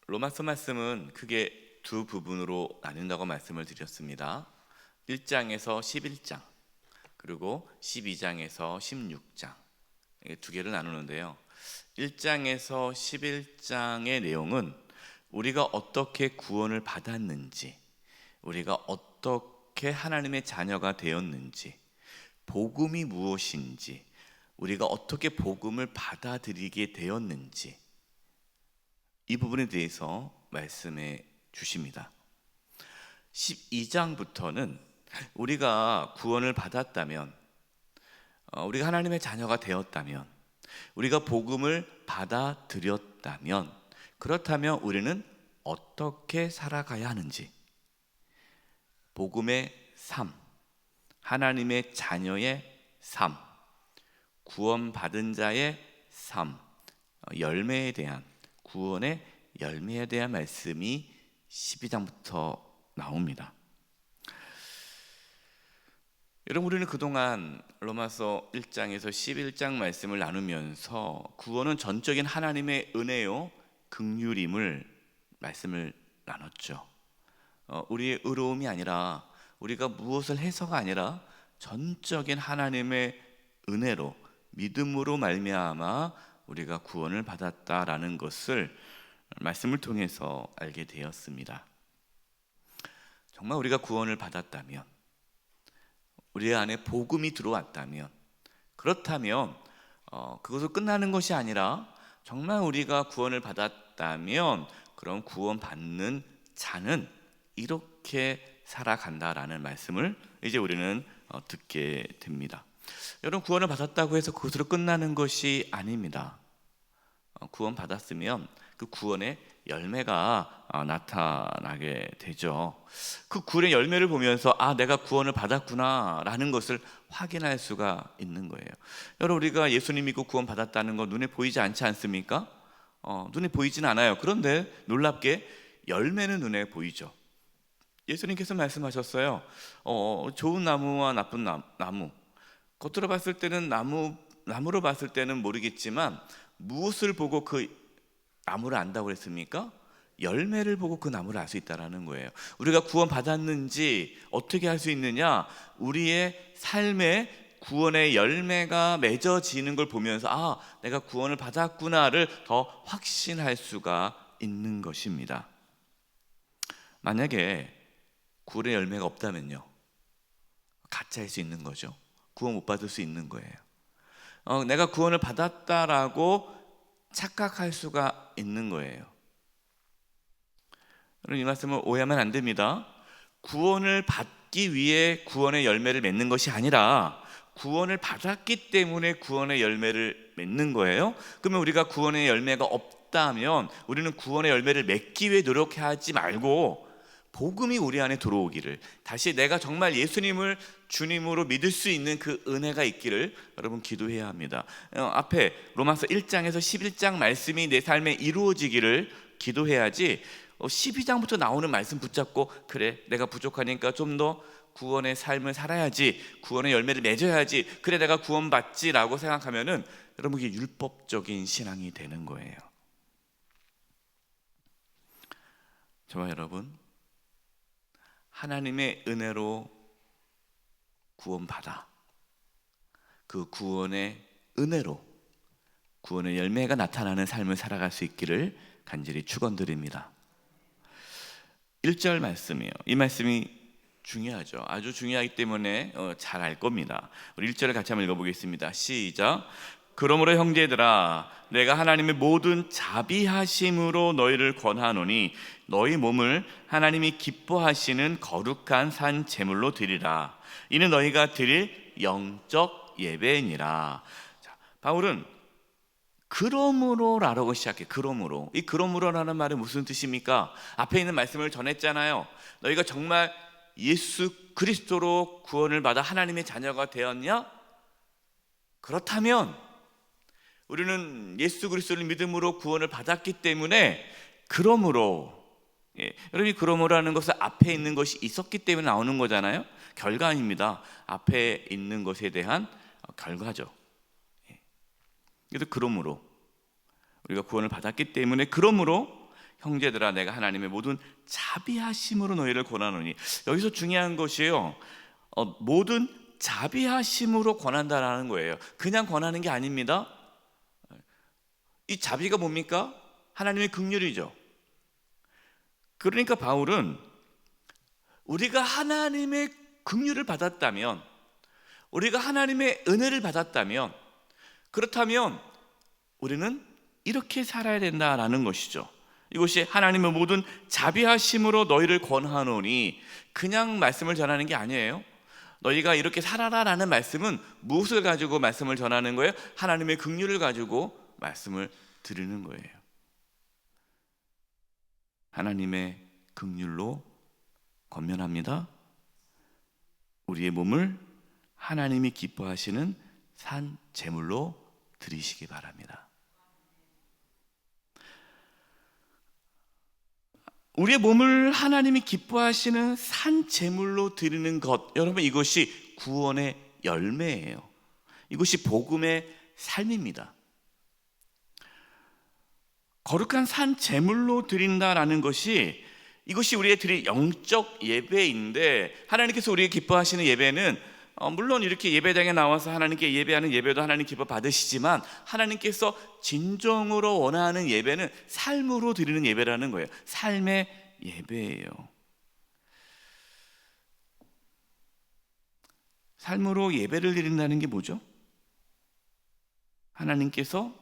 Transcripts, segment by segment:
로마서 말씀은 크게 두 부분으로 나뉜다고 말씀을 드렸습니다. 1장에서 11장 그리고 12장에서 16장 이게 두 개를 나누는데요. 1장에서 11장의 내용은 우리가 어떻게 구원을 받았는지, 우리가 어떻게 하나님의 자녀가 되었는지, 복음이 무엇인지, 우리가 어떻게 복음을 받아들이게 되었는지 이 부분에 대해서 말씀해 주십니다. 12장부터는 우리가 구원을 받았다면, 우리가 하나님의 자녀가 되었다면, 우리가 복음을 받아들였다면, 그렇다면 우리는 어떻게 살아가야 하는지, 복음의 삶, 하나님의 자녀의 삶, 구원받은 자의 삶, 열매에 대한, 구원의 열매에 대한 말씀이 12장부터 나옵니다. 여러분, 우리는 그동안 로마서 1장에서 11장 말씀을 나누면서 구원은 전적인 하나님의 은혜요 긍휼임을 말씀을 나눴죠. 우리의 의로움이 아니라, 우리가 무엇을 해서가 아니라 전적인 하나님의 은혜로, 믿음으로 말미암아 우리가 구원을 받았다라는 것을 말씀을 통해서 알게 되었습니다. 정말 우리가 구원을 받았다면, 우리 안에 복음이 들어왔다면, 그렇다면 그것으로 끝나는 것이 아니라 정말 우리가 구원을 받았다면 그럼 구원받는 자는 이렇게 살아간다라는 말씀을 이제 우리는 듣게 됩니다. 여러분, 구원을 받았다고 해서 그것으로 끝나는 것이 아닙니다. 구원 받았으면 그 구원의 열매가 나타나게 되죠. 그 구원의 열매를 보면서 내가 구원을 받았구나 라는 것을 확인할 수가 있는 거예요. 여러분, 우리가 예수님 믿고 구원 받았다는 거 눈에 보이지 않지 않습니까? 눈에 보이진 않아요. 그런데 놀랍게 열매는 눈에 보이죠. 예수님께서 말씀하셨어요. 좋은 나무와 나쁜 나무, 겉으로 봤을 때는 나무로 봤을 때는 모르겠지만 무엇을 보고 그 나무를 안다고 했습니까? 열매를 보고 그 나무를 알 수 있다는 거예요. 우리가 구원 받았는지 어떻게 할 수 있느냐? 우리의 삶에 구원의 열매가 맺어지는 걸 보면서 내가 구원을 받았구나를 더 확신할 수가 있는 것입니다. 만약에 구원의 열매가 없다면요, 가짜일 수 있는 거죠. 구원 못 받을 수 있는 거예요. 내가 구원을 받았다라고 착각할 수가 있는 거예요. 여러분, 이 말씀을 오해하면 안 됩니다. 구원을 받기 위해 구원의 열매를 맺는 것이 아니라 구원을 받았기 때문에 구원의 열매를 맺는 거예요. 그러면 우리가 구원의 열매가 없다면 우리는 구원의 열매를 맺기 위해 노력하지 말고 복음이 우리 안에 들어오기를, 다시 내가 정말 예수님을 주님으로 믿을 수 있는 그 은혜가 있기를 여러분 기도해야 합니다. 앞에 로마서 1장에서 11장 말씀이 내 삶에 이루어지기를 기도해야지 12장부터 나오는 말씀 붙잡고 그래 내가 부족하니까 좀 더 구원의 삶을 살아야지, 구원의 열매를 맺어야지, 그래 내가 구원받지라고 생각하면은 여러분 이게 율법적인 신앙이 되는 거예요. 저와 여러분, 하나님의 은혜로 구원받아 그 구원의 은혜로 구원의 열매가 나타나는 삶을 살아갈 수 있기를 간절히 축원드립니다. 1절 말씀이에요. 이 말씀이 중요하죠. 아주 중요하기 때문에 잘 알 겁니다. 우리 1절을 같이 한번 읽어보겠습니다. 시작. 그러므로 형제들아, 내가 하나님의 모든 자비하심으로 너희를 권하노니 너희 몸을 하나님이 기뻐하시는 거룩한 산 제물로 드리라. 이는 너희가 드릴 영적 예배니라. 자, 바울은 그러므로라고 시작해. 그러므로. 이 그러므로라는 말은 무슨 뜻입니까? 앞에 있는 말씀을 전했잖아요. 너희가 정말 예수 그리스도로 구원을 받아 하나님의 자녀가 되었냐? 그렇다면 우리는 예수 그리스도를 믿음으로 구원을 받았기 때문에 그러므로, 여러분이 그러므로라는 것은 앞에 있는 것이 있었기 때문에 나오는 거잖아요. 결과 아닙니다. 앞에 있는 것에 대한 결과죠. 그래서 그러므로 우리가 구원을 받았기 때문에 그러므로 형제들아 내가 하나님의 모든 자비하심으로 너희를 권하노니. 여기서 중요한 것이요, 모든 자비하심으로 권한다라는 거예요. 그냥 권하는 게 아닙니다. 이 자비가 뭡니까? 하나님의 긍휼이죠. 그러니까 바울은 우리가 하나님의 긍휼을 받았다면, 우리가 하나님의 은혜를 받았다면, 그렇다면 우리는 이렇게 살아야 된다라는 것이죠. 이것이 하나님의 모든 자비하심으로 너희를 권하노니, 그냥 말씀을 전하는 게 아니에요. 너희가 이렇게 살아라라는 말씀은 무엇을 가지고 말씀을 전하는 거예요? 하나님의 긍휼을 가지고 말씀을 드리는 거예요. 하나님의 긍휼로 권면합니다. 우리의 몸을 하나님이 기뻐하시는 산 제물로 드리시기 바랍니다. 우리의 몸을 하나님이 기뻐하시는 산 제물로 드리는 것, 여러분, 이것이 구원의 열매예요. 이것이 복음의 삶입니다. 거룩한 산 제물로 드린다라는 것이, 이것이 우리의 드릴 영적 예배인데, 하나님께서 우리가 기뻐하시는 예배는 물론 이렇게 예배당에 나와서 하나님께 예배하는 예배도 하나님 기뻐 받으시지만, 하나님께서 진정으로 원하는 예배는 삶으로 드리는 예배라는 거예요. 삶의 예배예요. 삶으로 예배를 드린다는 게 뭐죠? 하나님께서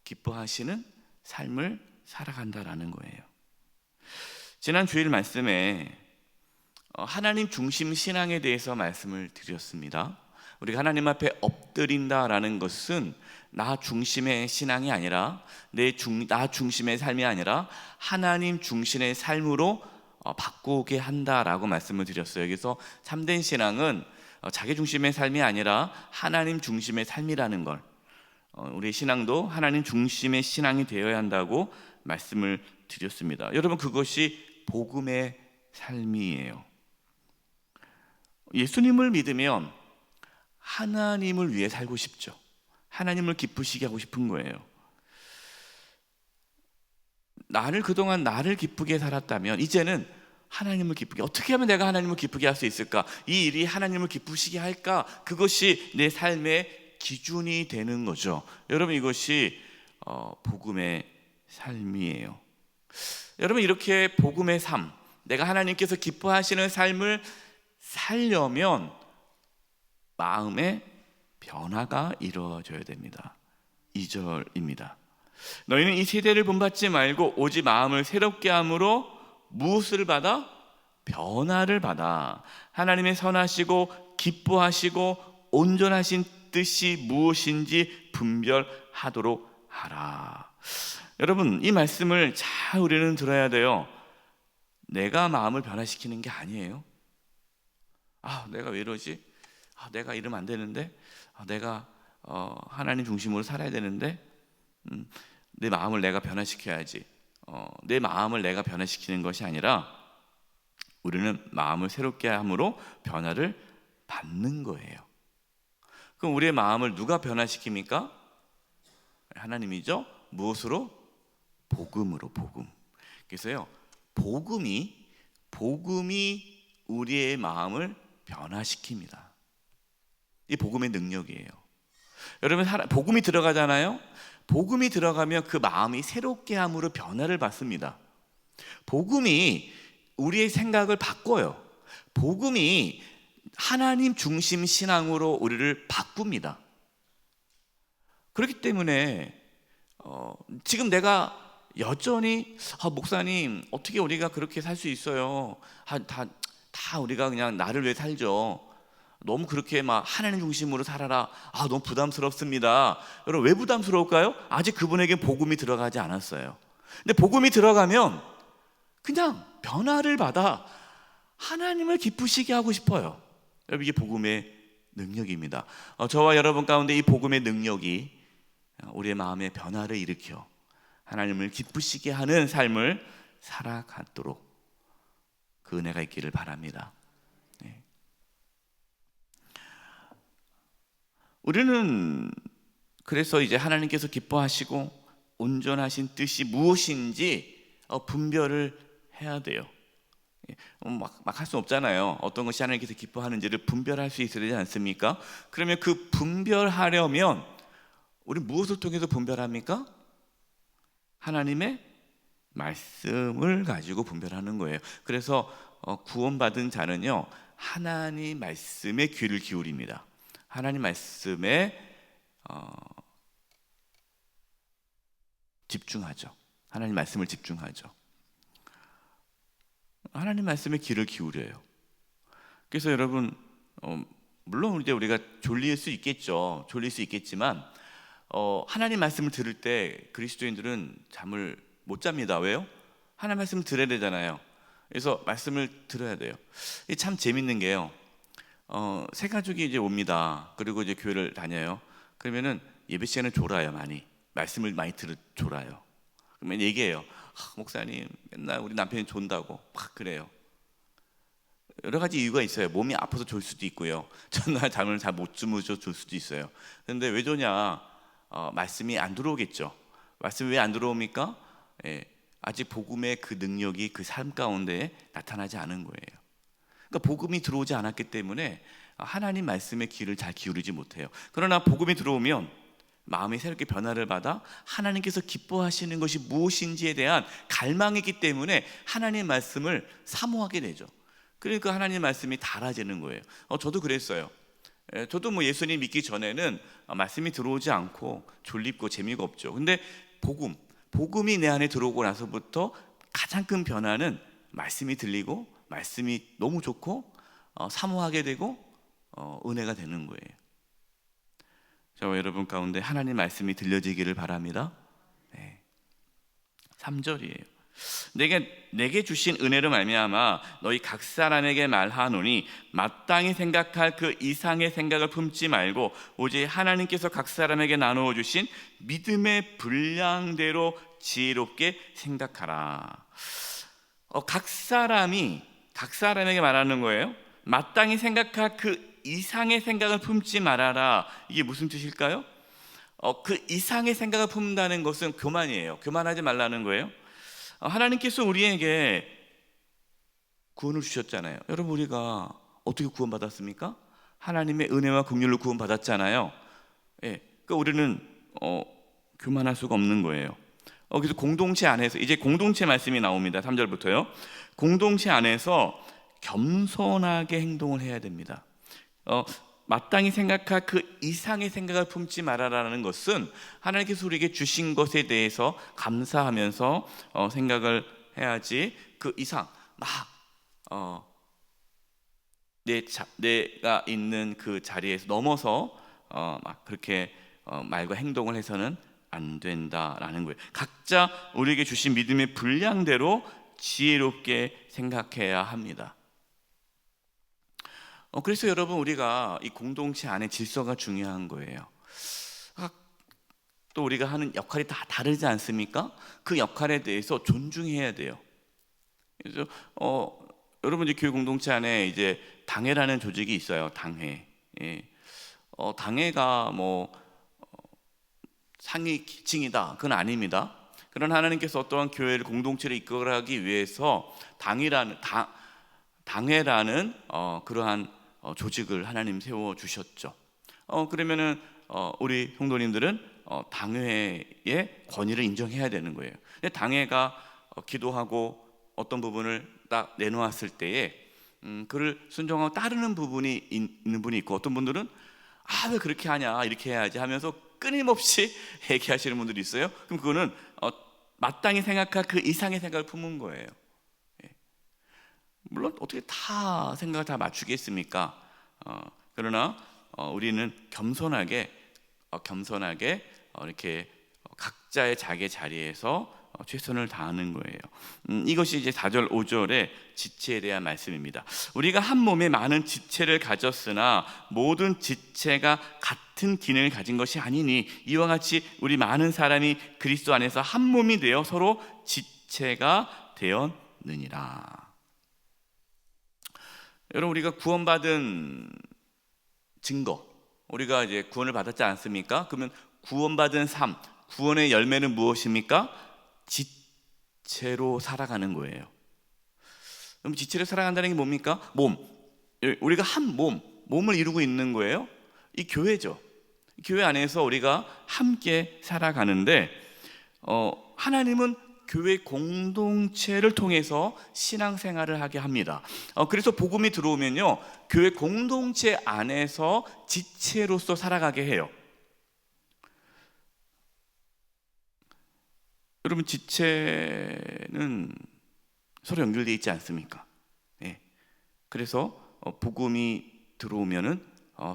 기뻐하시는 삶을 살아간다라는 거예요. 지난 주일 말씀에 하나님 중심 신앙에 대해서 말씀을 드렸습니다. 우리가 하나님 앞에 엎드린다라는 것은 나 중심의 신앙이 아니라, 나 중심의 삶이 아니라 하나님 중심의 삶으로 바꾸게 한다라고 말씀을 드렸어요. 여기서 참된 신앙은 자기 중심의 삶이 아니라 하나님 중심의 삶이라는 걸, 우리 신앙도 하나님 중심의 신앙이 되어야 한다고 말씀을 드렸습니다. 여러분, 그것이 복음의 삶이에요. 예수님을 믿으면 하나님을 위해 살고 싶죠. 하나님을 기쁘시게 하고 싶은 거예요. 그동안 나를 기쁘게 살았다면 이제는 하나님을 기쁘게, 어떻게 하면 내가 하나님을 기쁘게 할 수 있을까? 이 일이 하나님을 기쁘시게 할까? 그것이 내 삶의 기준이 되는 거죠. 여러분, 이것이 복음의 삶이에요. 여러분, 이렇게 복음의 삶, 내가 하나님께서 기뻐하시는 삶을 살려면 마음의 변화가 이루어져야 됩니다. 2절입니다. 너희는 이 세대를 본받지 말고 오직 마음을 새롭게 함으로 무엇을 받아? 변화를 받아 하나님의 선하시고 기뻐하시고 온전하신 뜻이 무엇인지 분별하도록 하라. 여러분, 이 말씀을 잘 우리는 들어야 돼요. 내가 마음을 변화시키는 게 아니에요. 내가 왜 이러지? 내가 이러면 안 되는데, 내가 하나님 중심으로 살아야 되는데, 내 마음을 내가 변화시켜야지. 내 마음을 내가 변화시키는 것이 아니라 우리는 마음을 새롭게 함으로 변화를 받는 거예요. 그럼 우리의 마음을 누가 변화시킵니까? 하나님이죠. 무엇으로? 복음으로. 복음. 그래서요, 복음이 우리의 마음을 변화시킵니다. 이 복음의 능력이에요. 여러분, 복음이 들어가잖아요. 복음이 들어가면 그 마음이 새롭게 함으로 변화를 받습니다. 복음이 우리의 생각을 바꿔요. 복음이 하나님 중심 신앙으로 우리를 바꿉니다. 그렇기 때문에 지금 내가 여전히 목사님, 어떻게 우리가 그렇게 살 수 있어요? 다 우리가 그냥 나를 위해 살죠. 너무 그렇게 막 하나님 중심으로 살아라. 너무 부담스럽습니다. 여러분, 왜 부담스러울까요? 아직 그분에게 복음이 들어가지 않았어요. 근데 복음이 들어가면 그냥 변화를 받아 하나님을 기쁘시게 하고 싶어요. 여러분, 이게 복음의 능력입니다. 저와 여러분 가운데 이 복음의 능력이 우리의 마음의 변화를 일으켜 하나님을 기쁘시게 하는 삶을 살아가도록 그 은혜가 있기를 바랍니다. 우리는 그래서 이제 하나님께서 기뻐하시고 온전하신 뜻이 무엇인지 분별을 해야 돼요. 막 할 수 없잖아요. 어떤 것이 하나님께서 기뻐하는지를 분별할 수 있어야 되지 않습니까? 그러면 그 분별하려면 우리 무엇을 통해서 분별합니까? 하나님의 말씀을 가지고 분별하는 거예요. 그래서 구원받은 자는요, 하나님 말씀에 귀를 기울입니다. 하나님 말씀에 집중하죠. 하나님 말씀을 집중하죠. 하나님 말씀에 귀를 기울여요. 그래서 여러분, 물론 이제 우리가 졸릴 수 있겠죠. 졸릴 수 있겠지만 하나님 말씀을 들을 때 그리스도인들은 잠을 못 잡니다. 왜요? 하나님 말씀을 들어야 되잖아요. 그래서 말씀을 들어야 돼요. 이게 참 재밌는 게요. 새 가족이 이제 옵니다. 그리고 이제 교회를 다녀요. 그러면은 예배 시간에 졸아요, 많이. 말씀을 많이 졸아요. 그러면 얘기해요. 목사님, 맨날 우리 남편이 존다고 막 그래요. 여러 가지 이유가 있어요. 몸이 아파서 졸 수도 있고요. 전날 잠을 잘 못 주무셔 졸 수도 있어요. 그런데 왜 조냐? 말씀이 안 들어오겠죠. 말씀이 왜 안 들어옵니까? 아직 복음의 그 능력이 그 삶 가운데 나타나지 않은 거예요. 그러니까 복음이 들어오지 않았기 때문에 하나님 말씀에 귀를 잘 기울이지 못해요. 그러나 복음이 들어오면 마음이 새롭게 변화를 받아 하나님께서 기뻐하시는 것이 무엇인지에 대한 갈망이 있기 때문에 하나님 말씀을 사모하게 되죠. 그러니까 하나님 말씀이 달아지는 거예요. 저도 그랬어요. 저도 뭐 예수님 믿기 전에는 말씀이 들어오지 않고 졸립고 재미가 없죠. 근데 복음이 내 안에 들어오고 나서부터 가장 큰 변화는 말씀이 들리고 말씀이 너무 좋고 사모하게 되고 은혜가 되는 거예요. 저와 여러분 가운데 하나님 말씀이 들려지기를 바랍니다. 3절이에요. 내게 주신 은혜로 말미암아 너희 각 사람에게 말하노니 마땅히 생각할 그 이상의 생각을 품지 말고 오직 하나님께서 각 사람에게 나누어 주신 믿음의 분량대로 지혜롭게 생각하라. 각 사람에게 말하는 거예요. 마땅히 생각할 그 이상의 생각을 품지 말아라. 이게 무슨 뜻일까요? 그 이상의 생각을 품는다는 것은 교만이에요. 교만하지 말라는 거예요. 하나님께서 우리에게 구원을 주셨잖아요. 여러분, 우리가 어떻게 구원받았습니까? 하나님의 은혜와 긍휼로 구원받았잖아요. 그러니까 우리는 교만할 수가 없는 거예요. 그래서 공동체 안에서 이제 공동체 말씀이 나옵니다. 3절부터요. 공동체 안에서 겸손하게 행동을 해야 됩니다. 마땅히 생각할 그 이상의 생각을 품지 말아라는 것은 하나님께서 우리에게 주신 것에 대해서 감사하면서 생각을 해야지 그 이상 내가 있는 그 자리에서 넘어서 막 그렇게 말과 행동을 해서는 안 된다라는 거예요. 각자 우리에게 주신 믿음의 분량대로 지혜롭게 생각해야 합니다. 그래서 여러분, 우리가 이 공동체 안에 질서가 중요한 거예요. 또 우리가 하는 역할이 다 다르지 않습니까? 그 역할에 대해서 존중해야 돼요. 그래서 여러분, 이제 교회 공동체 안에 이제 당회라는 조직이 있어요. 당회. 당회가 뭐 상위 기층이다, 그건 아닙니다. 그러나 하나님께서 어떠한 교회를 공동체를 이끌어가기 위해서 당회라는 그러한 조직을 하나님 세워 주셨죠. 그러면은 우리 성도님들은 당회의 권위를 인정해야 되는 거예요. 근데 당회가 기도하고 어떤 부분을 딱 내놓았을 때에 그를 순종하고 따르는 부분이 있는 분이 있고, 어떤 분들은 왜 그렇게 하냐, 이렇게 해야지 하면서 끊임없이 얘기하시는 분들이 있어요. 그럼 그거는 마땅히 생각할 그 이상의 생각을 품은 거예요. 물론 어떻게 다 생각을 다 맞추겠습니까? 그러나 우리는 겸손하게 이렇게 각자의 자기 자리에서 최선을 다하는 거예요. 이것이 이제 4절 5절의 지체에 대한 말씀입니다. 우리가 한 몸에 많은 지체를 가졌으나 모든 지체가 같은 기능을 가진 것이 아니니 이와 같이 우리 많은 사람이 그리스도 안에서 한 몸이 되어 서로 지체가 되었느니라. 여러분, 우리가 구원받은 증거, 우리가 이제 구원을 받았지 않습니까? 그러면 구원받은 삶, 구원의 열매는 무엇입니까? 지체로 살아가는 거예요. 그럼 지체로 살아간다는 게 뭡니까? 몸. 우리가 한 몸을 이루고 있는 거예요. 이 교회죠. 교회 안에서 우리가 함께 살아가는데 하나님은 교회 공동체를 통해서 신앙생활을 하게 합니다. 그래서 복음이 들어오면요, 교회 공동체 안에서 지체로서 살아가게 해요. 여러분, 지체는 서로 연결되어 있지 않습니까? 예. 그래서 복음이 들어오면은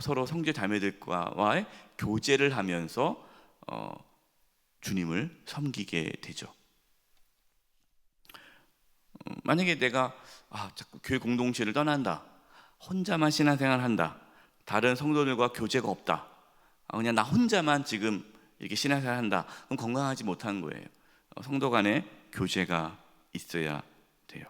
서로 형제 자매들과의 교제를 하면서 주님을 섬기게 되죠. 만약에 내가 자꾸 교회 공동체를 떠난다, 혼자만 신앙생활을 한다, 다른 성도들과 교제가 없다, 그냥 나 혼자만 지금 이렇게 신앙생활을 한다, 그럼 건강하지 못한 거예요. 성도 간에 교제가 있어야 돼요.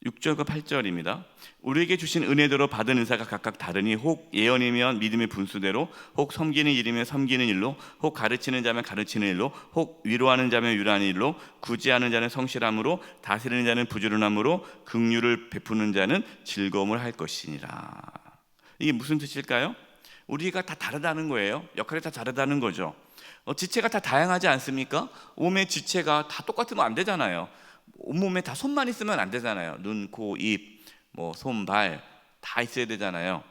6절과 8절입니다. 우리에게 주신 은혜대로 받은 은사가 각각 다르니 혹 예언이면 믿음의 분수대로, 혹 섬기는 일이면 섬기는 일로, 혹 가르치는 자면 가르치는 일로, 혹 위로하는 자면 위로하는 일로, 구제하는 자는 성실함으로, 다스리는 자는 부지런함으로, 긍휼을 베푸는 자는 즐거움을 할 것이니라. 이게 무슨 뜻일까요? 우리가 다 다르다는 거예요. 역할이 다 다르다는 거죠. 지체가 다 다양하지 않습니까? 몸의 지체가 다 똑같으면 안 되잖아요. 온몸에 다 손만 있으면 안 되잖아요. 눈, 코, 입, 손, 발 다 있어야 되잖아요.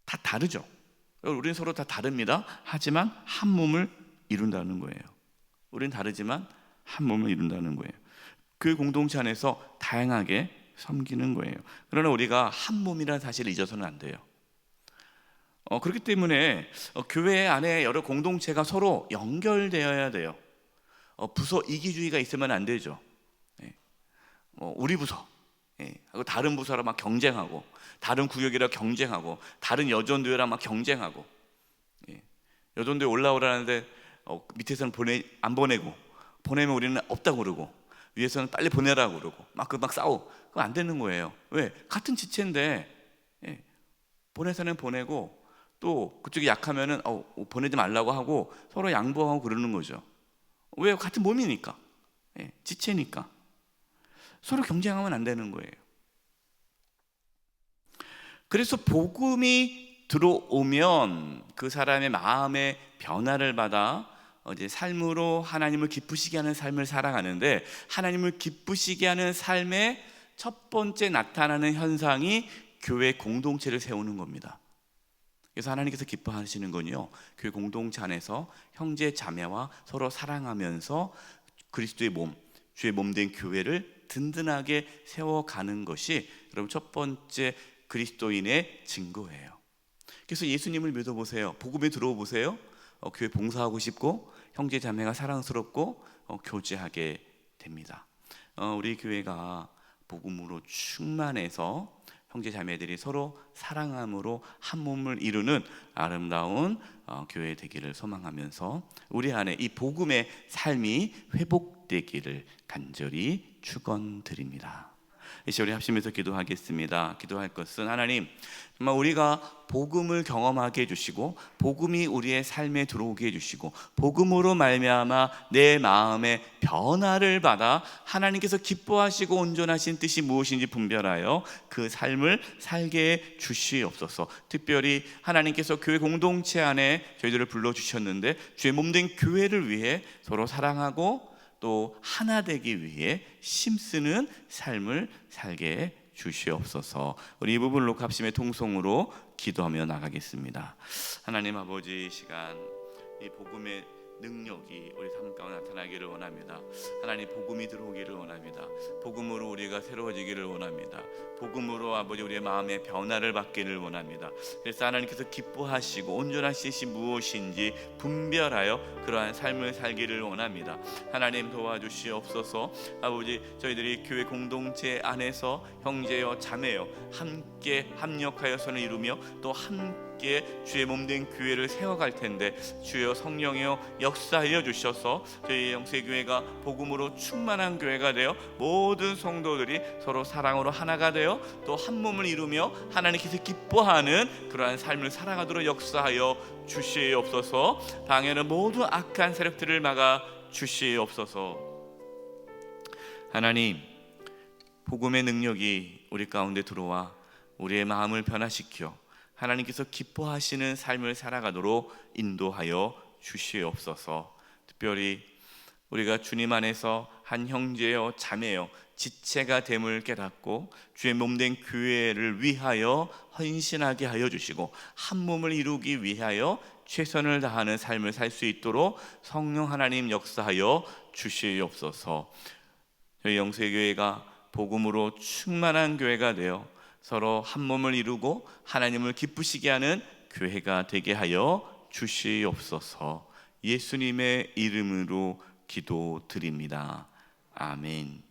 다 다르죠. 우리는 서로 다 다릅니다. 하지만 한 몸을 이룬다는 거예요. 우리는 다르지만 한 몸을 이룬다는 거예요. 그 공동체 안에서 다양하게 섬기는 거예요. 그러나 우리가 한 몸이라는 사실을 잊어서는 안 돼요. 그렇기 때문에 교회 안에 여러 공동체가 서로 연결되어야 돼요. 부서 이기주의가 있으면 안 되죠. 우리 부서 하고 다른 부서랑 막 경쟁하고, 다른 구역이랑 경쟁하고, 다른 여전도회랑 막 경쟁하고, 여전도회 올라오라는데 밑에서는 안 보내고, 보내면 우리는 없다고 그러고, 위에서는 빨리 보내라고 그러고, 막 싸우고. 그거 안 되는 거예요. 왜? 같은 지체인데 보내서는 보내고, 또 그쪽이 약하면은 보내지 말라고 하고 서로 양보하고 그러는 거죠. 왜? 같은 몸이니까, 지체니까. 서로 경쟁하면 안 되는 거예요. 그래서 복음이 들어오면 그 사람의 마음의 변화를 받아 이제 삶으로 하나님을 기쁘시게 하는 삶을 살아가는데, 하나님을 기쁘시게 하는 삶의 첫 번째 나타나는 현상이 교회 공동체를 세우는 겁니다. 그래서 하나님께서 기뻐하시는 건요, 교회 공동체 안에서 형제 자매와 서로 사랑하면서 그리스도의 몸, 주의 몸된 교회를 든든하게 세워가는 것이 여러분 첫 번째 그리스도인의 증거예요. 그래서 예수님을 믿어보세요. 복음에 들어보세요. 교회 봉사하고 싶고 형제 자매가 사랑스럽고 교제하게 됩니다. 우리 교회가 복음으로 충만해서 형제 자매들이 서로 사랑함으로 한 몸을 이루는 아름다운 교회 되기를 소망하면서 우리 안에 이 복음의 삶이 회복되기를 간절히 축원드립니다. 이제 우리 합심해서 기도하겠습니다. 기도할 것은, 하나님, 정말 우리가 복음을 경험하게 해주시고 복음이 우리의 삶에 들어오게 해주시고 복음으로 말미암아 내 마음의 변화를 받아 하나님께서 기뻐하시고 온전하신 뜻이 무엇인지 분별하여 그 삶을 살게 해 주시옵소서. 특별히 하나님께서 교회 공동체 안에 저희들을 불러주셨는데 주의 몸된 교회를 위해 서로 사랑하고 또 하나 되기 위해 힘쓰는 삶을 살게 주시옵소서. 우리 이 부분을 놓고 합심의 통성으로 기도하며 나가겠습니다. 하나님 아버지, 이 시간 이 복음의 능력이 우리 삶 가운데 나타나기를 원합니다. 하나님, 복음이 들어오기를 원합니다. 복음으로 우리가 새로워지기를 원합니다. 복음으로 아버지 우리의 마음의 변화를 받기를 원합니다. 그래서 하나님께서 기뻐하시고 온전하신 뜻이 무엇인지 분별하여 그러한 삶을 살기를 원합니다. 하나님 도와주시옵소서. 아버지, 저희들이 교회 공동체 안에서 형제여 자매여 함께 합력하여 선을 이루며 또 함께 함께 주의 몸된 교회를 세워갈 텐데 주여 성령이여 역사하여 주셔서 저희 영세교회가 복음으로 충만한 교회가 되어 모든 성도들이 서로 사랑으로 하나가 되어 또 한 몸을 이루며 하나님께서 기뻐하는 그러한 삶을 살아가도록 역사하여 주시옵소서. 당에는 모든 악한 세력들을 막아 주시옵소서. 하나님, 복음의 능력이 우리 가운데 들어와 우리의 마음을 변화시켜 하나님께서 기뻐하시는 삶을 살아가도록 인도하여 주시옵소서. 특별히 우리가 주님 안에서 한 형제여 자매여 지체가 됨을 깨닫고 주의 몸된 교회를 위하여 헌신하게 하여 주시고 한 몸을 이루기 위하여 최선을 다하는 삶을 살 수 있도록 성령 하나님 역사하여 주시옵소서. 저희 영세교회가 복음으로 충만한 교회가 되어 서로 한 몸을 이루고 하나님을 기쁘시게 하는 교회가 되게 하여 주시옵소서. 예수님의 이름으로 기도드립니다. 아멘.